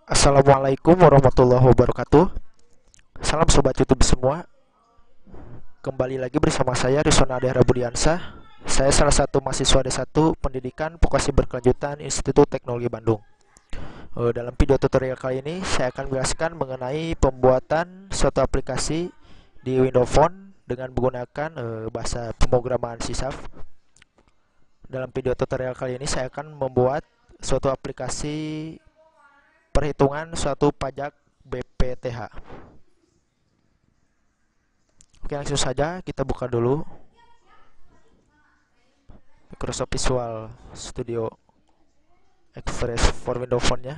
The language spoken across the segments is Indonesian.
Assalamualaikum warahmatullahi wabarakatuh. Salam sobat YouTube semua. Kembali lagi bersama saya Risona Adhira Budiansah. Saya salah satu mahasiswa D1 Pendidikan Vokasi Berkelanjutan Institut Teknologi Bandung. Dalam video tutorial kali ini saya akan menjelaskan mengenai pembuatan suatu aplikasi di Windows Phone dengan menggunakan bahasa pemrograman C#. Dalam video tutorial kali ini saya akan membuat suatu aplikasi perhitungan suatu pajak BPTH. Oke, langsung saja kita buka dulu Microsoft Visual Studio Express for Windows Phone-nya.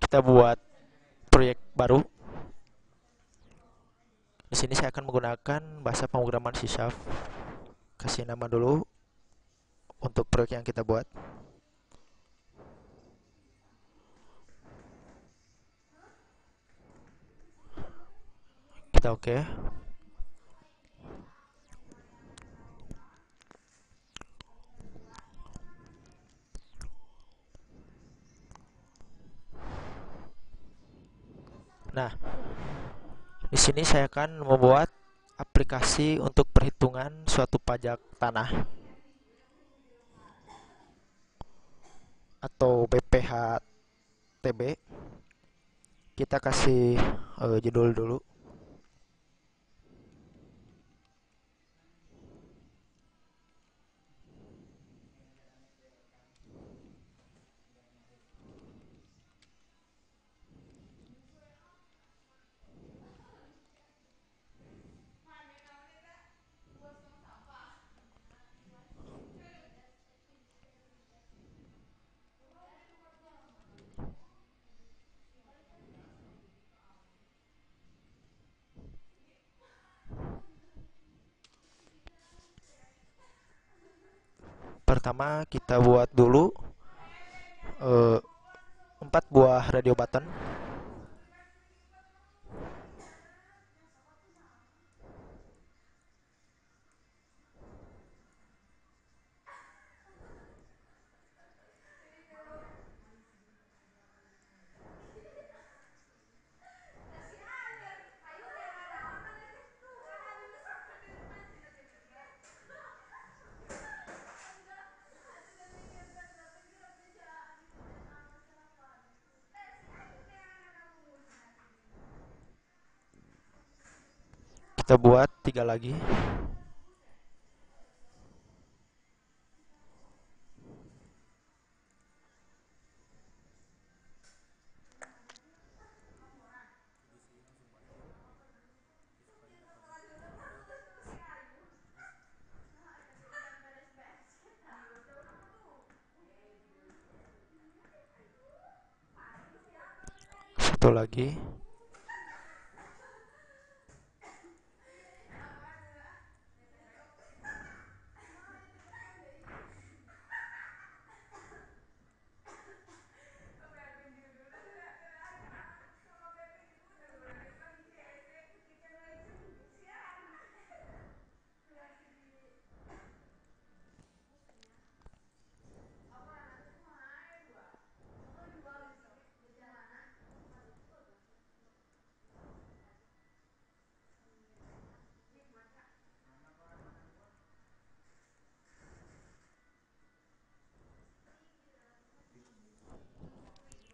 Kita buat proyek baru. Di sini saya akan menggunakan bahasa pemrograman C#. Kasih nama dulu untuk proyek yang kita buat. Kita oke. Nah, di sini saya akan membuat aplikasi untuk perhitungan suatu pajak tanah atau BPHTB. Kita kasih judul dulu. Pertama kita buat dulu 4 buah radio button. Kita buat 3 lagi. Satu lagi.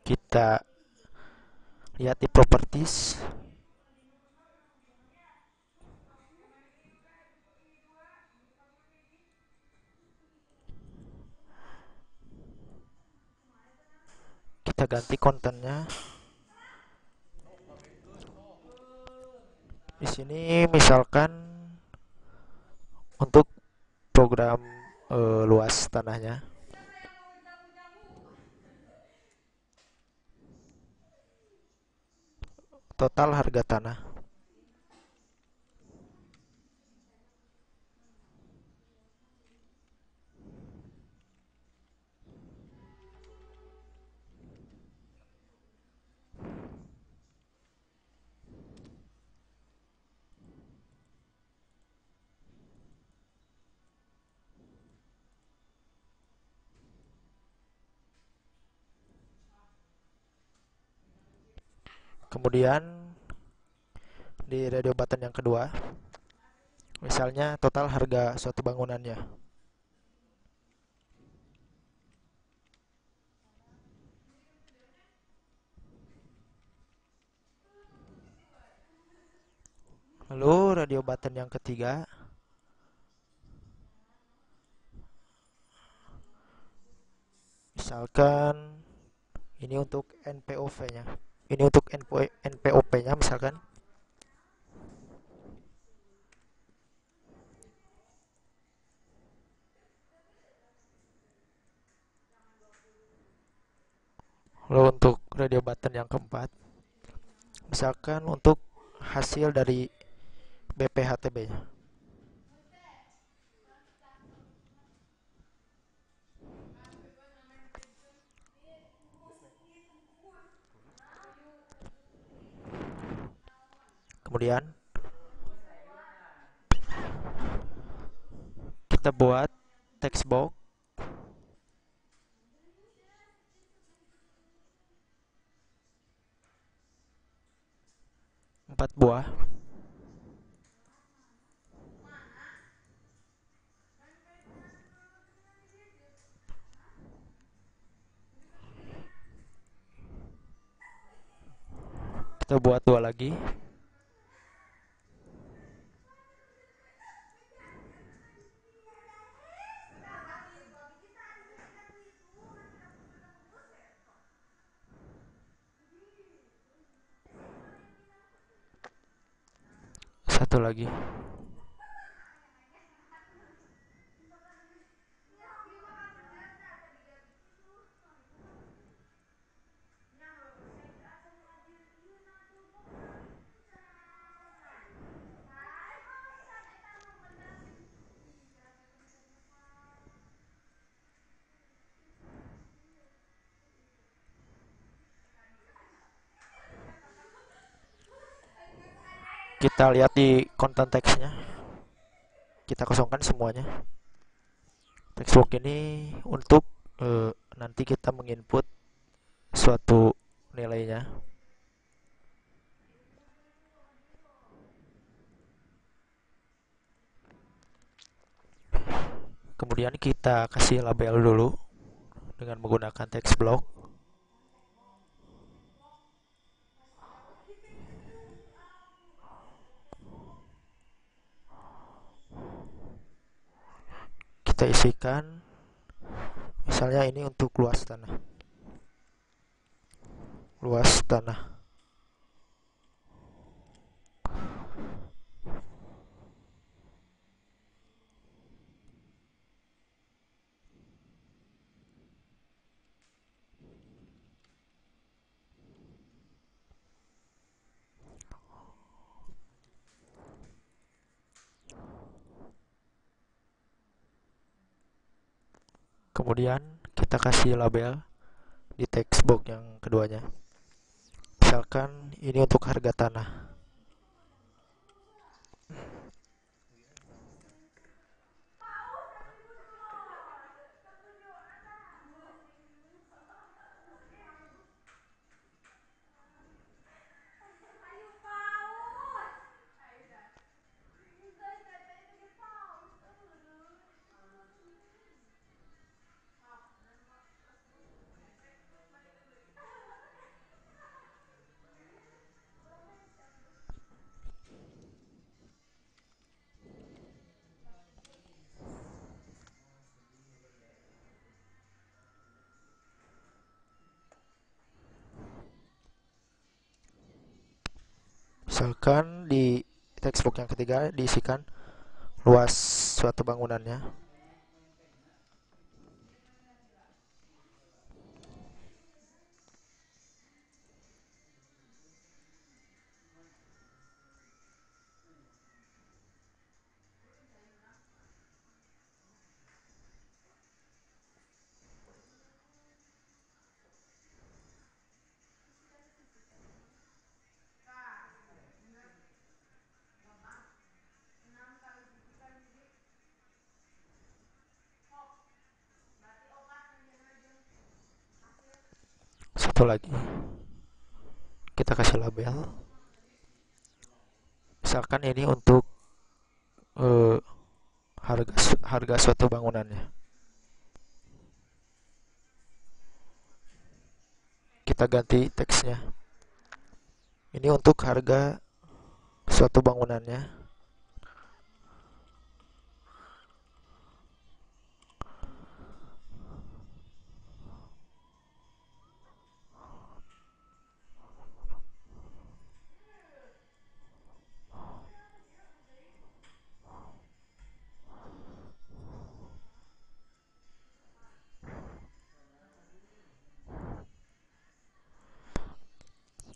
Kita lihat di properties. Kita ganti kontennya. Di sini misalkan untuk program luas tanahnya. Total harga tanah. Kemudian di radio button yang kedua, misalnya total harga suatu bangunannya. Lalu radio button yang ketiga, misalkan ini untuk NPOV-nya. Ini untuk NPOP-nya misalkan. Lalu untuk radio button yang keempat, misalkan untuk hasil dari BPHTB-nya. Kemudian kita buat text box 4 buah. Kita buat 2 lagi. Satu lagi. Kita lihat di konten teksnya. Kita kosongkan semuanya. Textbox ini untuk nanti kita menginput suatu nilainya. Kemudian kita kasih label dulu dengan menggunakan text block. Kita isikan misalnya ini untuk luas tanah. Luas tanah. Kemudian kita kasih label di text box yang keduanya. Misalkan ini untuk harga tanah. Misalkan di text box yang ketiga diisikan luas suatu bangunannya. Satu lagi. kita kasih label. Misalkan ini untuk eh, harga suatu bangunannya. Kita ganti teksnya. Ini untuk harga suatu bangunannya.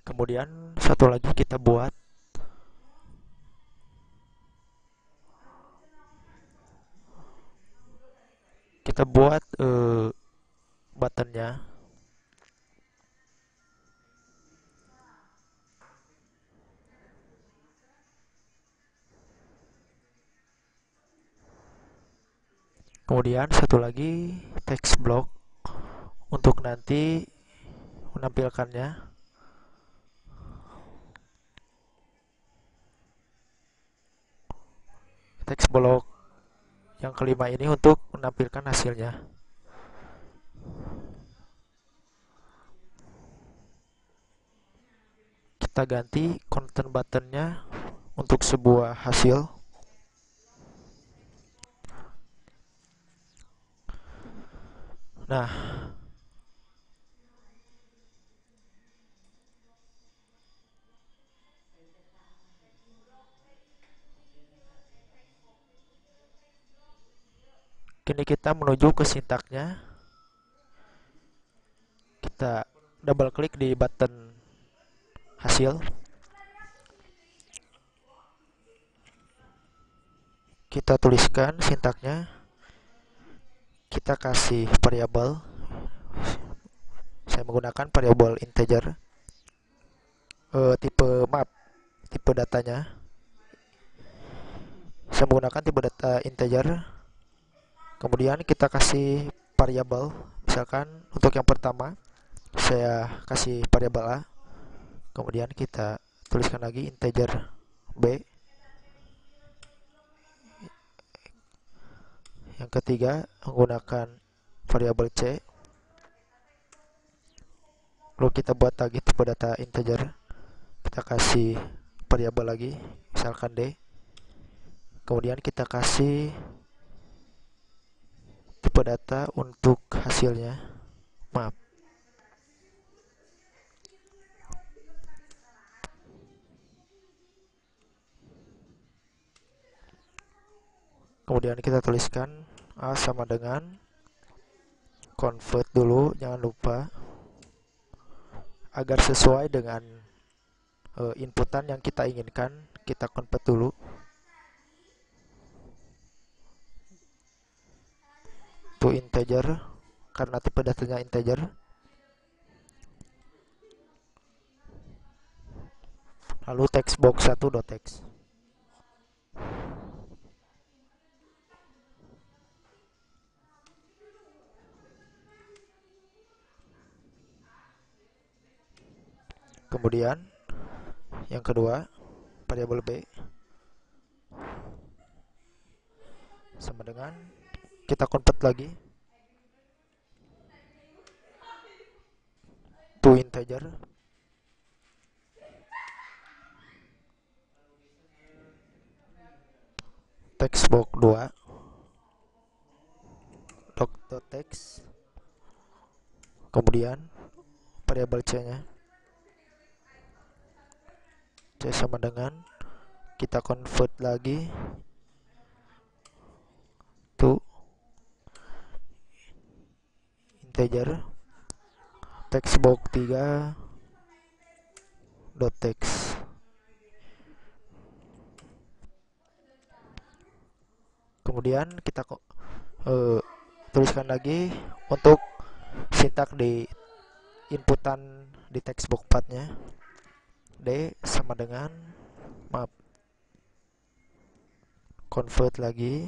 Kemudian satu lagi kita buat buttonnya. Kemudian satu lagi text block untuk nanti menampilkannya. Text block yang kelima ini untuk menampilkan hasilnya. Kita ganti content buttonnya untuk sebuah hasil. Nah, kini kita menuju ke sintaknya. Kita double klik di button hasil. Kita tuliskan sintaknya. Kita kasih variabel. Saya menggunakan variabel integer. Tipe datanya. Saya menggunakan tipe data integer. Kemudian kita kasih variabel. Misalkan untuk yang pertama, saya kasih variabel A. Kemudian kita tuliskan lagi integer B. Yang ketiga, menggunakan variabel C. Lalu kita buat lagi tipe data integer. Kita kasih variabel lagi, misalkan D. Kemudian kita kasih tipe data untuk hasilnya. Maaf. Kemudian kita tuliskan A sama dengan convert dulu, jangan lupa agar sesuai dengan inputan yang kita inginkan. Kita convert dulu to integer karena tipe datanya integer. Lalu text box 1.text. Kemudian yang kedua, variabel B sama dengan kita convert lagi to integer. Text box 2 doc.text. Kemudian variabel C-nya C sama dengan kita convert lagi to integer. Text box 3 text. Kemudian kita tuliskan lagi untuk sintak di inputan di text box 4-nya. D sama dengan convert lagi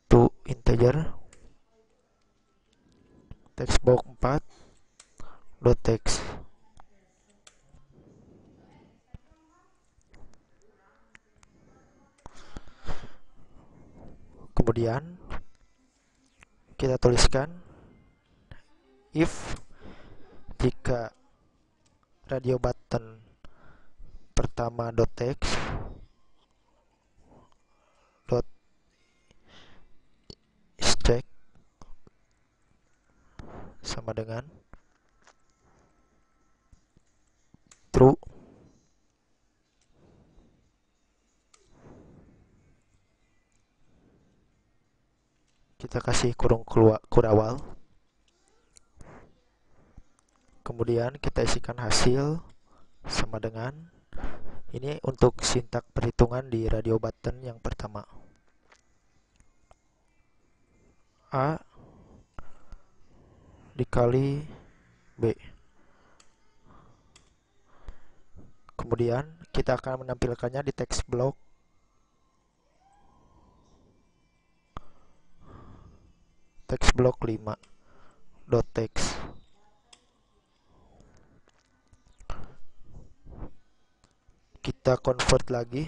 to integer. Text box 4 text. Kemudian kita tuliskan if jika radio button pertama .text .check sama dengan true, kita kasih kurung kurawal. Kemudian kita isikan hasil sama dengan ini untuk sintak perhitungan di radio button yang pertama. A dikali B. Kemudian kita akan menampilkannya di text block text block 5 .text. Kita convert lagi.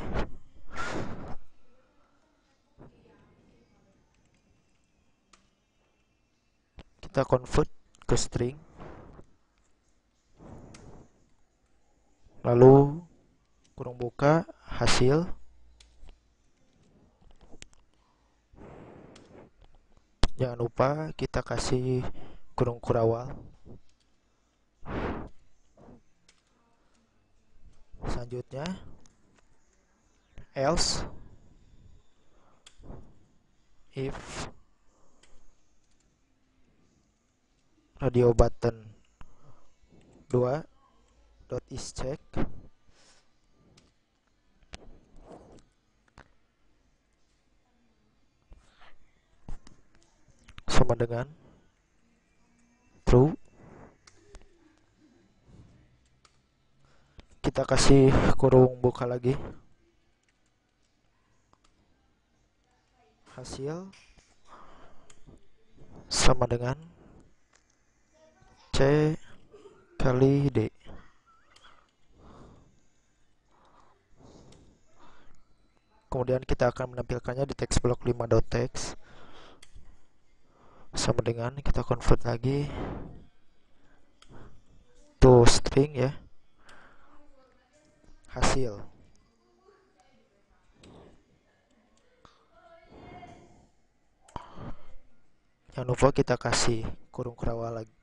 Kita convert ke string. Lalu kurung buka hasil. Jangan lupa kita kasih kurung kurawal. Selanjutnya else if radio button 2 .isCheck sama dengan true. Kita kasih kurung buka lagi. Hasil sama dengan C kali D. Kemudian kita akan menampilkannya di text block 5 .text sama dengan kita convert lagi to string ya, hasil. Jangan lupa kita kasih kurung kurawal lagi.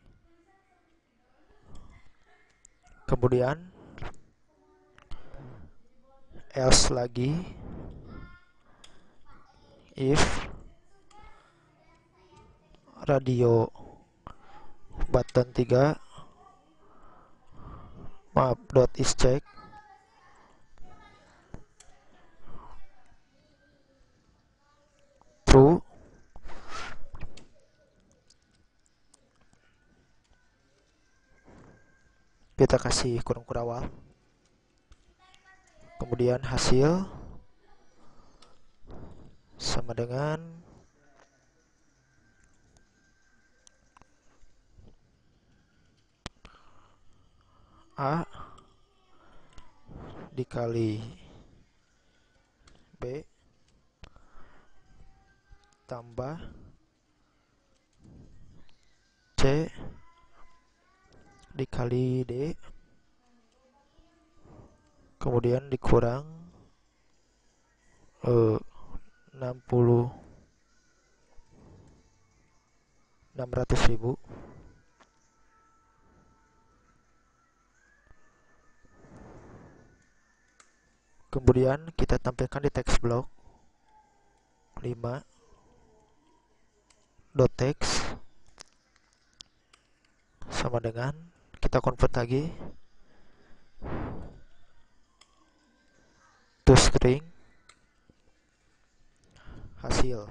Kemudian else lagi if radio button 3 .isCheck true. Kita kasih kurung kurawal. Kemudian hasil sama dengan A dikali B tambah C dikali D, kemudian dikurang 600.000. Kemudian kita tampilkan di text block 5 .text sama dengan kita convert lagi to string, hasil.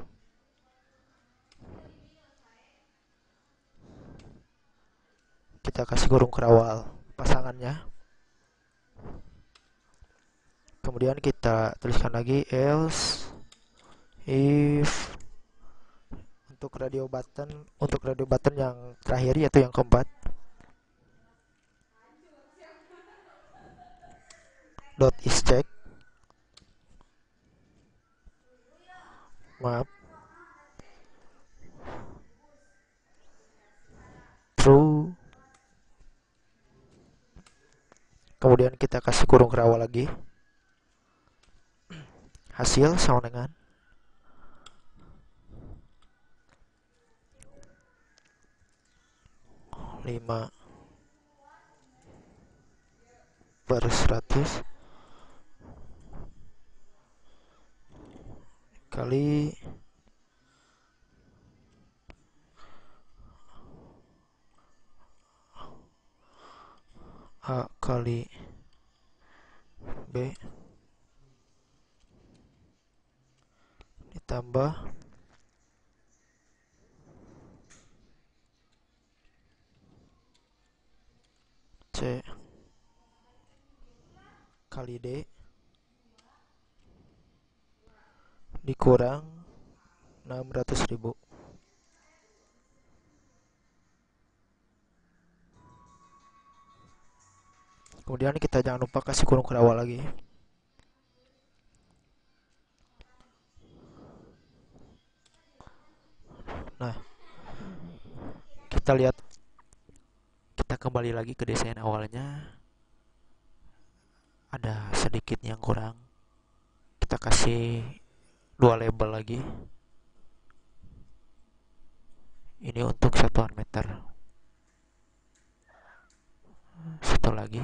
Kita kasih kurung kurawal pasangannya. Kemudian kita tuliskan lagi else if untuk radio button yang terakhir yaitu yang keempat maaf, true. Kemudian kita kasih kurung rawa lagi. Hasil sama dengan 5/100 kali A kali B ditambah C kali D dikurang 600.000. Kemudian kita jangan lupa kasih kurung rawa lagi. Nah, kita lihat, kita kembali lagi ke desain awalnya. Ada sedikit yang kurang. Kita kasih 2 label lagi. Ini untuk satuan meter. Satu lagi.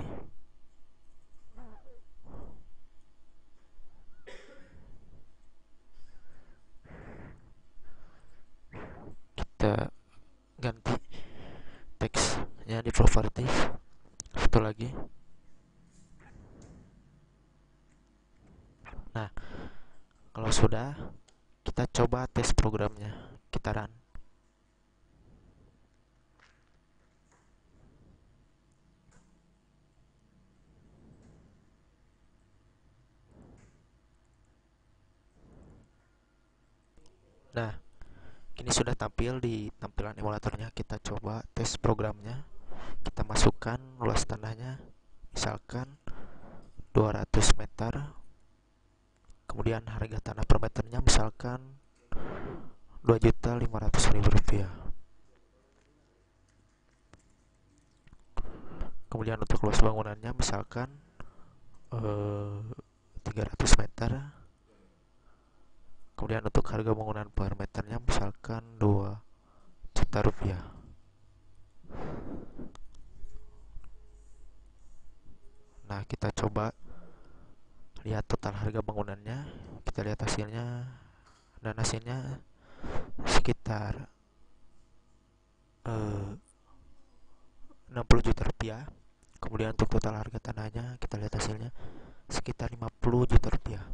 Kita ganti teksnya di properties. Satu lagi. Nah, kalau sudah, kita coba tes programnya. Kita run. Nah, ini sudah tampil di tampilan emulatornya. Kita coba tes programnya. Kita masukkan luas tanahnya, misalkan 200 meter. Kemudian harga tanah per meternya misalkan 2.500.000 rupiah. Kemudian untuk luas bangunannya misalkan 300 meter. Kemudian untuk harga bangunan per meternya misalkan 2 juta rupiah. Nah, kita coba lihat total harga bangunannya. Kita lihat hasilnya, dan hasilnya sekitar 60 juta rupiah. Kemudian untuk total harga tanahnya, kita lihat hasilnya sekitar 50 juta rupiah.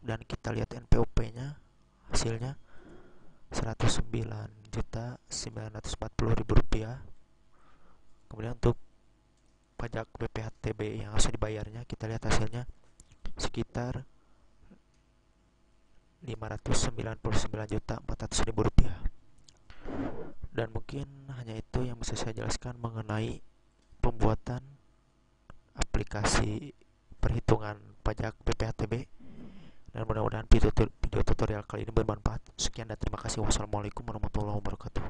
Dan kita lihat NPOP-nya, hasilnya 109.940.000 rupiah. Kemudian untuk pajak BPHTB yang harus dibayarnya, kita lihat hasilnya sekitar 599.400.000 rupiah. Dan mungkin hanya itu yang bisa saya jelaskan mengenai pembuatan aplikasi perhitungan pajak BPHTB. Dan mudah-mudahan video tutorial kali ini bermanfaat. Sekian dan terima kasih. Wassalamualaikum warahmatullahi wabarakatuh.